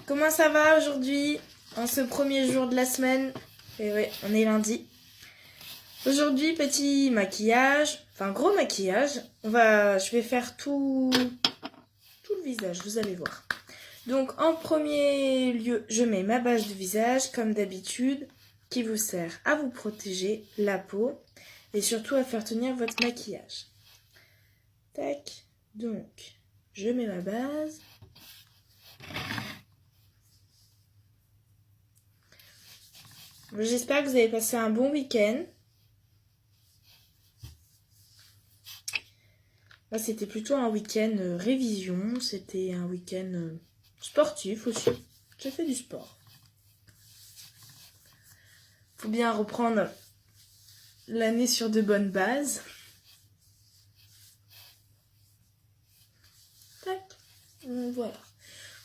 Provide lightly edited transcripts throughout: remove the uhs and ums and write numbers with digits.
Comment ça va aujourd'hui, en ce premier jour de la semaine? Et ouais, on est lundi. Aujourd'hui, petit maquillage, enfin gros maquillage. Je vais faire tout le visage, vous allez voir. Donc en premier lieu, je mets ma base de visage, comme d'habitude, qui vous sert à vous protéger la peau et surtout à faire tenir votre maquillage. Tac, donc je mets ma base. J'espère que vous avez passé un bon week-end. Moi, c'était plutôt un week-end révision. C'était un week-end sportif aussi. J'ai fait du sport. Faut bien reprendre l'année sur de bonnes bases. Tac. Voilà.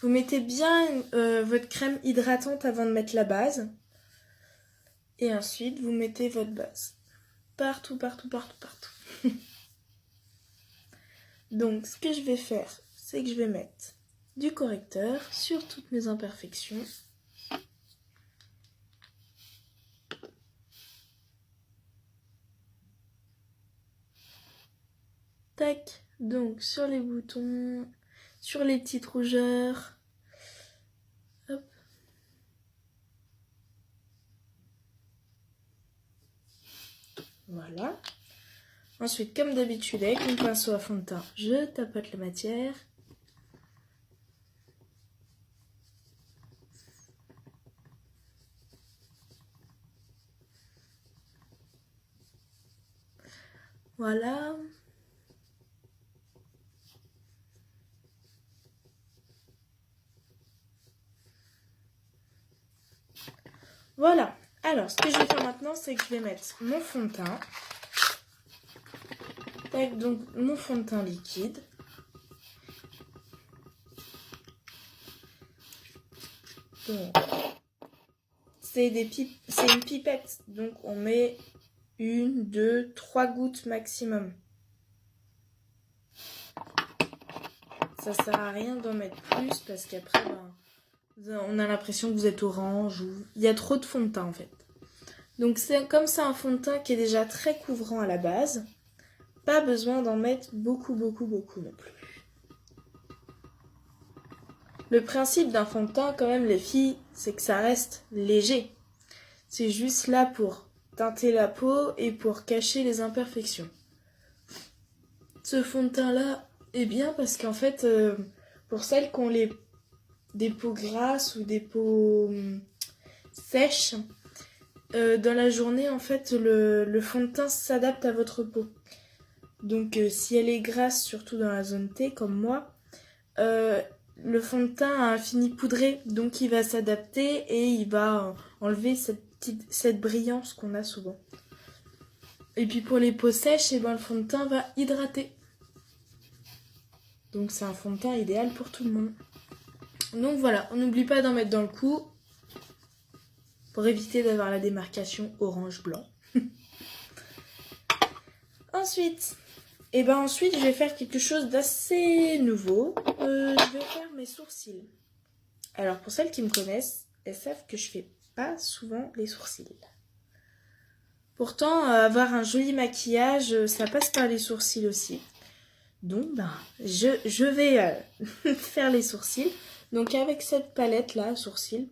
Vous mettez bien votre crème hydratante avant de mettre la base. Et ensuite, vous mettez votre base. Partout, partout, partout, partout. Donc, ce que je vais faire, c'est que je vais mettre du correcteur sur toutes mes imperfections. Tac, donc sur les boutons, sur les petites rougeurs. Hop. Voilà. Ensuite, comme d'habitude, avec mon pinceau à fond de teint, je tapote la matière. Voilà. Voilà. Alors, ce que je vais faire maintenant, c'est que je vais mettre mon fond de teint. Tac, donc mon fond de teint liquide. Donc, c'est une pipette, donc on met 1, 2, 3 gouttes maximum. Ça sert à rien d'en mettre plus parce qu'après, on a l'impression que vous êtes orange ou il y a trop de fond de teint en fait. Donc c'est comme ça un fond de teint qui est déjà très couvrant à la base. Pas besoin d'en mettre beaucoup, beaucoup, beaucoup non plus. Le principe d'un fond de teint quand même les filles, c'est que ça reste léger. C'est juste là pour teinter la peau et pour cacher les imperfections. Ce fond de teint là est bien parce qu'en fait, pour celles qui ont des peaux grasses ou des peaux sèches, dans la journée en fait le fond de teint s'adapte à votre peau. Donc si elle est grasse, surtout dans la zone T comme moi, le fond de teint a fini poudré, donc il va s'adapter et il va enlever cette brillance qu'on a souvent. Et puis pour les peaux sèches, le fond de teint va hydrater. Donc c'est un fond de teint idéal pour tout le monde. Donc voilà, on n'oublie pas d'en mettre dans le cou pour éviter d'avoir la démarcation orange-blanc. Ensuite, je vais faire quelque chose d'assez nouveau. Je vais faire mes sourcils. Alors pour celles qui me connaissent, elles savent que je fais pas souvent les sourcils. Pourtant, avoir un joli maquillage, ça passe par les sourcils aussi. Donc, je vais faire les sourcils. Donc, avec cette palette-là, sourcils,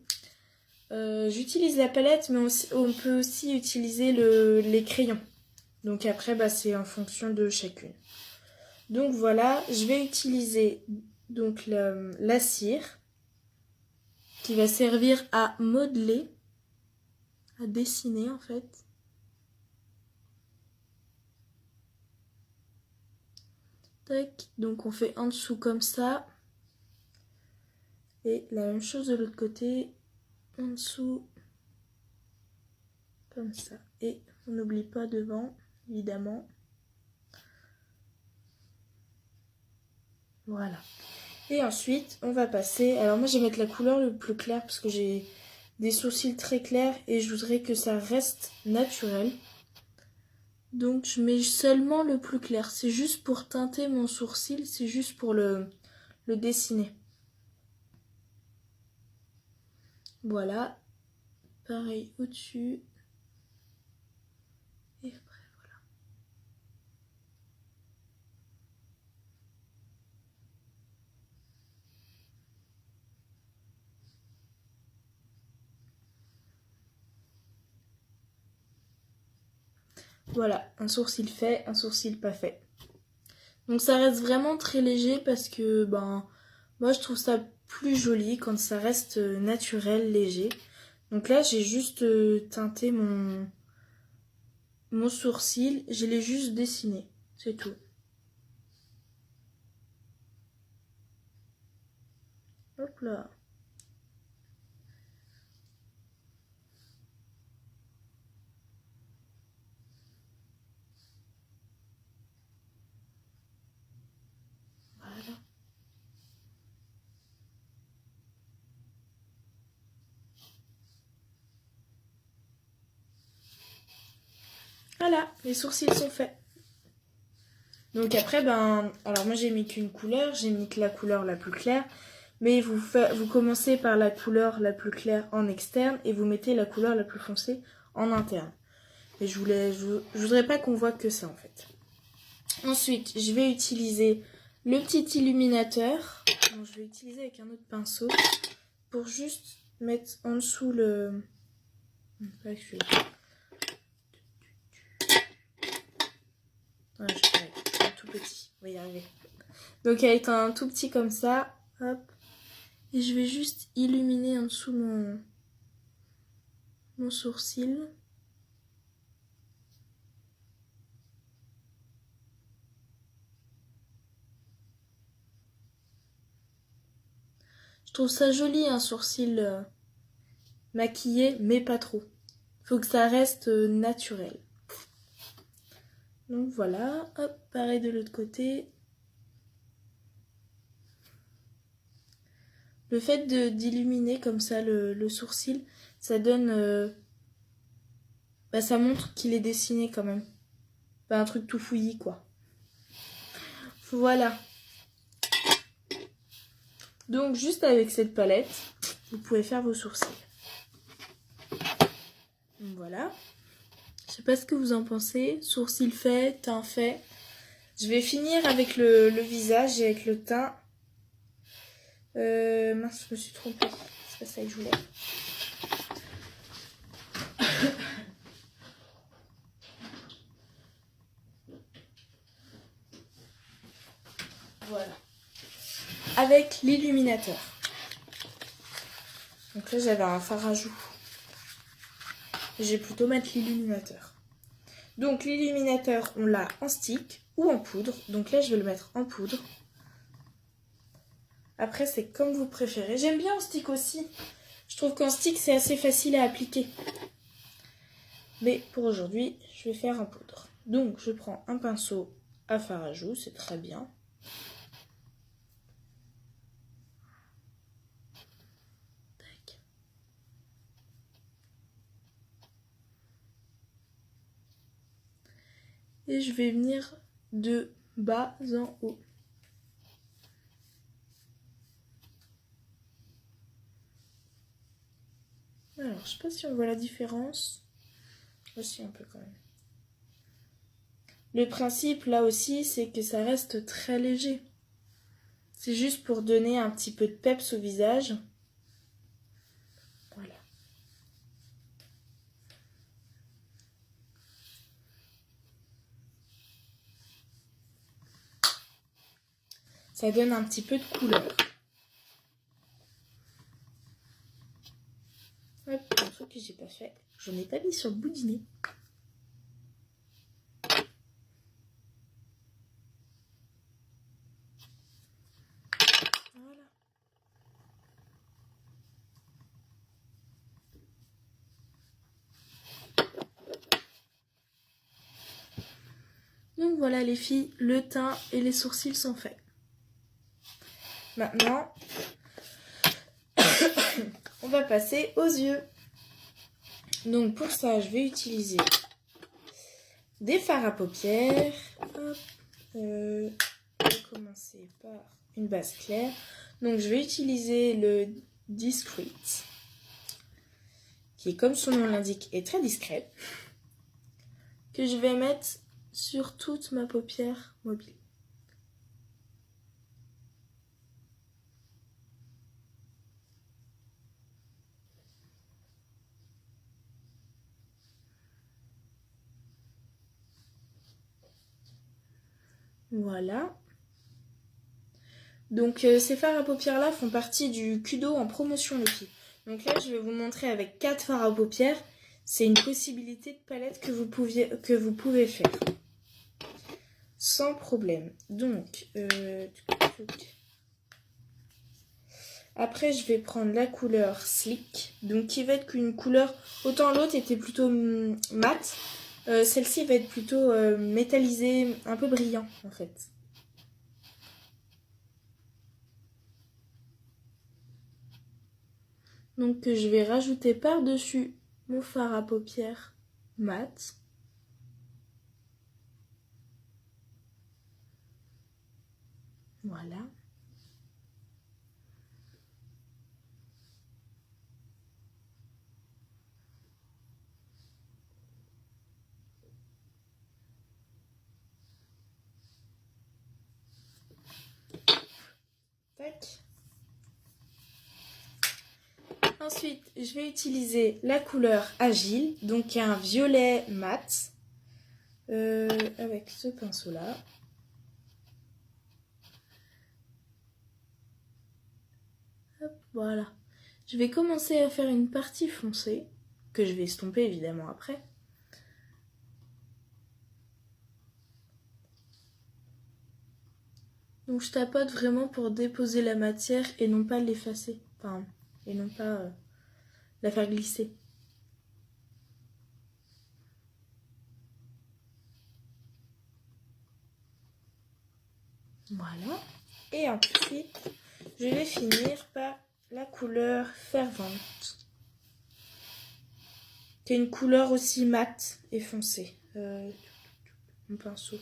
j'utilise la palette, mais on peut aussi utiliser les crayons. Donc, après, c'est en fonction de chacune. Donc, voilà, je vais utiliser donc, la cire qui va servir à modeler, à dessiner en fait. Tac, donc on fait en dessous comme ça. Et la même chose de l'autre côté, en dessous, comme ça. Et on n'oublie pas devant, évidemment. Voilà. Et ensuite, on va passer... Alors moi, je vais mettre la couleur le plus clair parce que j'ai des sourcils très clairs et je voudrais que ça reste naturel. Donc, je mets seulement le plus clair. C'est juste pour teinter mon sourcil, c'est juste pour le dessiner. Voilà. Pareil au-dessus. Et après, voilà. Voilà, un sourcil fait, un sourcil pas fait. Donc ça reste vraiment très léger parce que moi je trouve ça plus joli quand ça reste naturel, léger. Donc là j'ai juste teinté mon sourcil, je l'ai juste dessiné, c'est tout. Hop là. Voilà. Voilà, les sourcils sont faits. Donc après, alors moi j'ai mis qu'une couleur, j'ai mis que la couleur la plus claire, mais vous commencez par la couleur la plus claire en externe et vous mettez la couleur la plus foncée en interne. Et je voudrais pas qu'on voit que ça en fait. Ensuite, je vais utiliser le petit illuminateur. Donc, je vais utiliser avec un autre pinceau pour juste mettre en dessous le... Pas celui-là. Ah, je vais tout petit, on va y arriver. Donc avec un tout petit comme ça, hop, et je vais juste illuminer en dessous mon sourcil. Je trouve ça joli un sourcil maquillé, mais pas trop. Faut que ça reste naturel. Donc voilà, hop, pareil de l'autre côté. Le fait d'illuminer comme ça le sourcil, ça donne... ça montre qu'il est dessiné quand même. Pas un truc tout fouillis, quoi. Voilà. Donc, juste avec cette palette, vous pouvez faire vos sourcils. Voilà. Je sais pas ce que vous en pensez. Sourcils faits, teint fait. Je vais finir avec le visage et avec le teint. Mince, je me suis trompée. C'est pas ça que je voulais. Voilà. Avec l'illuminateur. Donc là, j'avais un fard à joues. J'ai plutôt mettre l'illuminateur. Donc l'illuminateur, on l'a en stick ou en poudre. Donc là, je vais le mettre en poudre. Après, c'est comme vous préférez. J'aime bien en stick aussi. Je trouve qu'en stick, c'est assez facile à appliquer. Mais pour aujourd'hui, je vais faire en poudre. Donc, je prends un pinceau à fard à joues, c'est très bien. Tac. Et je vais venir de bas en haut. Alors, je sais pas si on voit la différence. Aussi un peu quand même. Le principe, là aussi, c'est que ça reste très léger. C'est juste pour donner un petit peu de peps au visage. Voilà. Ça donne un petit peu de couleur. Hop, un truc que j'ai pas fait. J'en ai pas mis sur le bout du nez. Voilà. Donc voilà les filles, le teint et les sourcils sont faits. Maintenant, on va passer aux yeux. Donc pour ça, je vais utiliser des fards à paupières. Hop, je vais commencer par une base claire. Donc je vais utiliser le Discreet. qui, comme son nom l'indique, est très discret, que je vais mettre sur toute ma paupière mobile. Voilà. Donc ces fards à paupières là font partie du Kudo en promotion les filles. Donc là je vais vous montrer avec 4 fards à paupières. C'est une possibilité de palette que vous pouvez faire. Sans problème. Donc après je vais prendre la couleur Slick. Donc qui va être une couleur, autant l'autre était plutôt mat. Celle-ci va être plutôt métallisée, un peu brillant en fait. Donc je vais rajouter par-dessus mon fard à paupières mat. Voilà. Tac. Ensuite, je vais utiliser la couleur Agile, donc un violet mat, avec ce pinceau-là. Hop, voilà. Je vais commencer à faire une partie foncée, que je vais estomper évidemment après. Donc je tapote vraiment pour déposer la matière et non pas l'effacer, enfin, et non pas la faire glisser. Voilà. Et ensuite, je vais finir par la couleur Fervente, qui est une couleur aussi mate et foncée. Mon pinceau.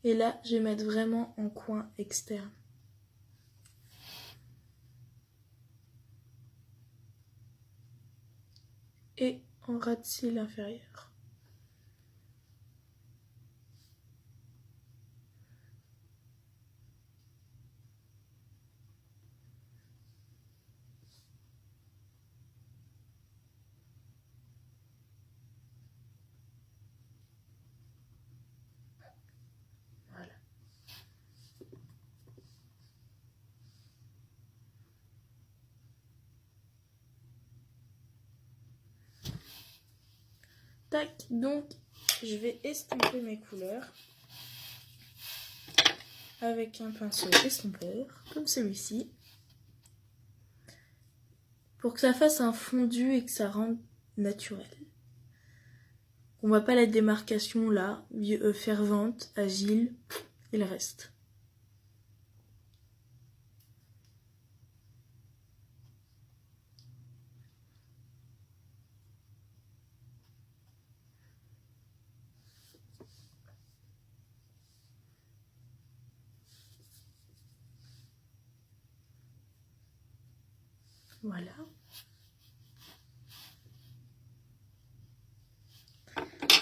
Et là, je vais mettre vraiment en coin externe. Et en ras de cils inférieur. Voilà. Tac, donc je vais estomper mes couleurs avec un pinceau estompeur, comme celui-ci, pour que ça fasse un fondu et que ça rende naturel. On voit pas la démarcation là, Fervente, Agile et le reste. Voilà.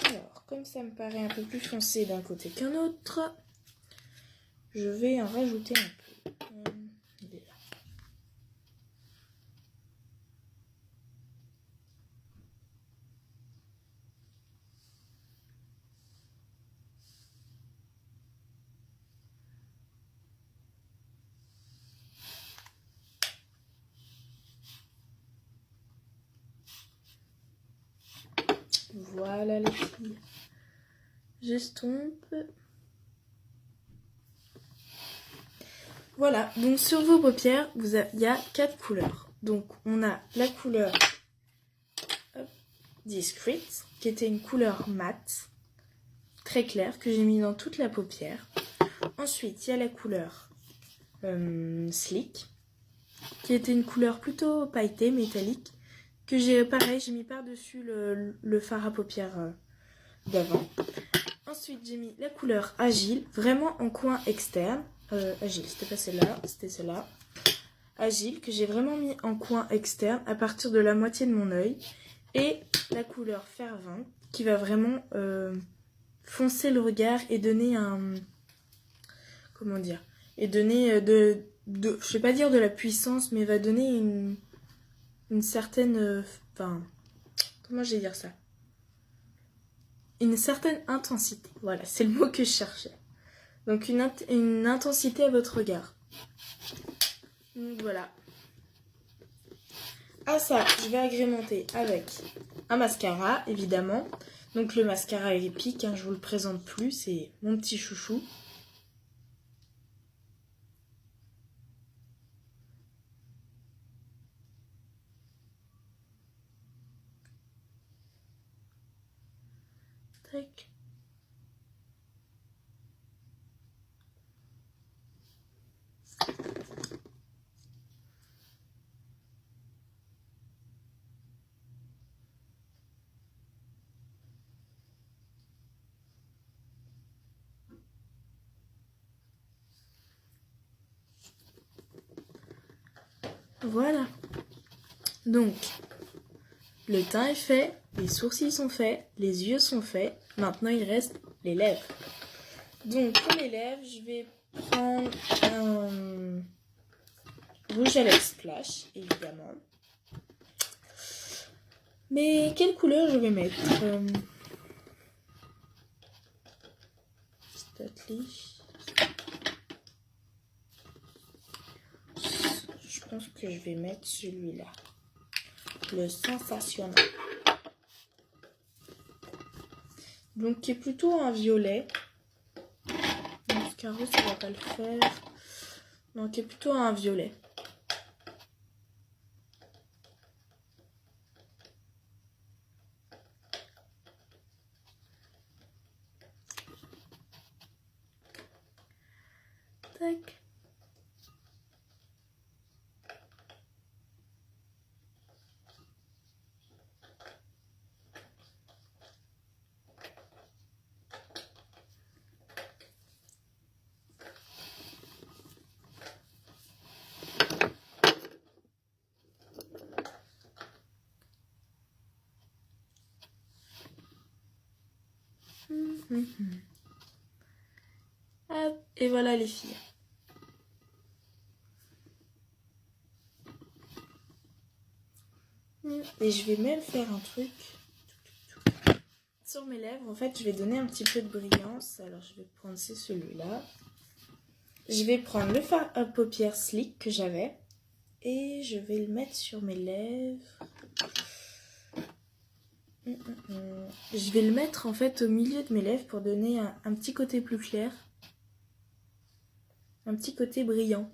Alors, comme ça me paraît un peu plus foncé d'un côté qu'un autre, je vais en rajouter un peu. Il est là. Voilà les filles. J'estompe. Voilà, donc sur vos paupières, il y a 4 couleurs. Donc on a la couleur Discreet, qui était une couleur mate, très claire, que j'ai mis dans toute la paupière. Ensuite, il y a la couleur Slick, qui était une couleur plutôt pailletée, métallique, que j'ai mis par-dessus le fard à paupières d'avant. Ensuite, j'ai mis la couleur Agile, vraiment en coin externe. Agile, c'était pas celle-là, c'était celle-là. Agile que j'ai vraiment mis en coin externe à partir de la moitié de mon œil. Et la couleur Fer 20 qui va vraiment foncer le regard et donner un... Comment dire? Et donner je vais pas dire de la puissance, mais va donner une certaine... Enfin, comment je vais dire ça? Une certaine intensité. Voilà, c'est le mot que je cherchais. Donc une intensité à votre regard. Donc voilà. À ça, je vais agrémenter avec un mascara, évidemment. Donc le mascara Epic, je vous le présente plus, c'est mon petit chouchou. Tac. Voilà. Donc, le teint est fait, les sourcils sont faits, les yeux sont faits. Maintenant, il reste les lèvres. Donc, pour les lèvres, je vais prendre un rouge à lèvres splash, évidemment. Mais quelle couleur je vais mettre Je pense que je vais mettre celui-là. Le sensationnel. Donc, qui est plutôt un violet. Mascara, ça va pas le faire. Donc, qui est plutôt un violet. Tac. Hop, et voilà les filles. Et je vais même faire un truc sur mes lèvres. En fait, je vais donner un petit peu de brillance. Alors, je vais prendre celui-là. Je vais prendre le fard à paupières Slick que j'avais. Et je vais le mettre sur mes lèvres. Je vais le mettre en fait au milieu de mes lèvres pour donner un petit côté plus clair. Un petit côté brillant.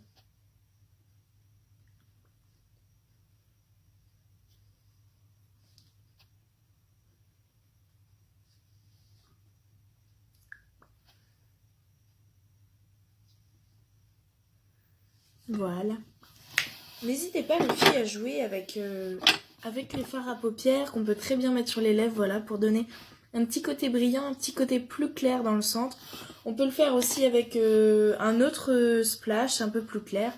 Voilà. N'hésitez pas les filles à jouer avec les fards à paupières qu'on peut très bien mettre sur les lèvres, voilà, pour donner un petit côté brillant, un petit côté plus clair dans le centre. On peut le faire aussi avec un autre splash un peu plus clair.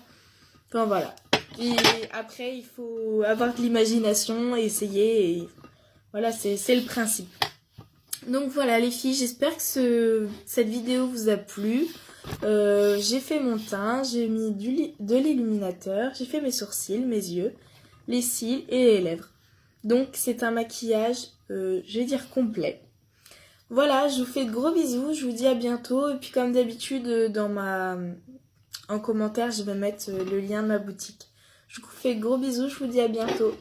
Enfin voilà. Et après, il faut avoir de l'imagination, essayer, et voilà, c'est le principe. Donc voilà les filles, j'espère que cette vidéo vous a plu. J'ai fait mon teint, j'ai mis de l'illuminateur, j'ai fait mes sourcils, mes yeux, les cils et les lèvres. Donc c'est un maquillage, je vais dire complet. Voilà, je vous fais de gros bisous, je vous dis à bientôt. Et puis comme d'habitude, en commentaire, je vais mettre le lien de ma boutique. Je vous fais de gros bisous, je vous dis à bientôt.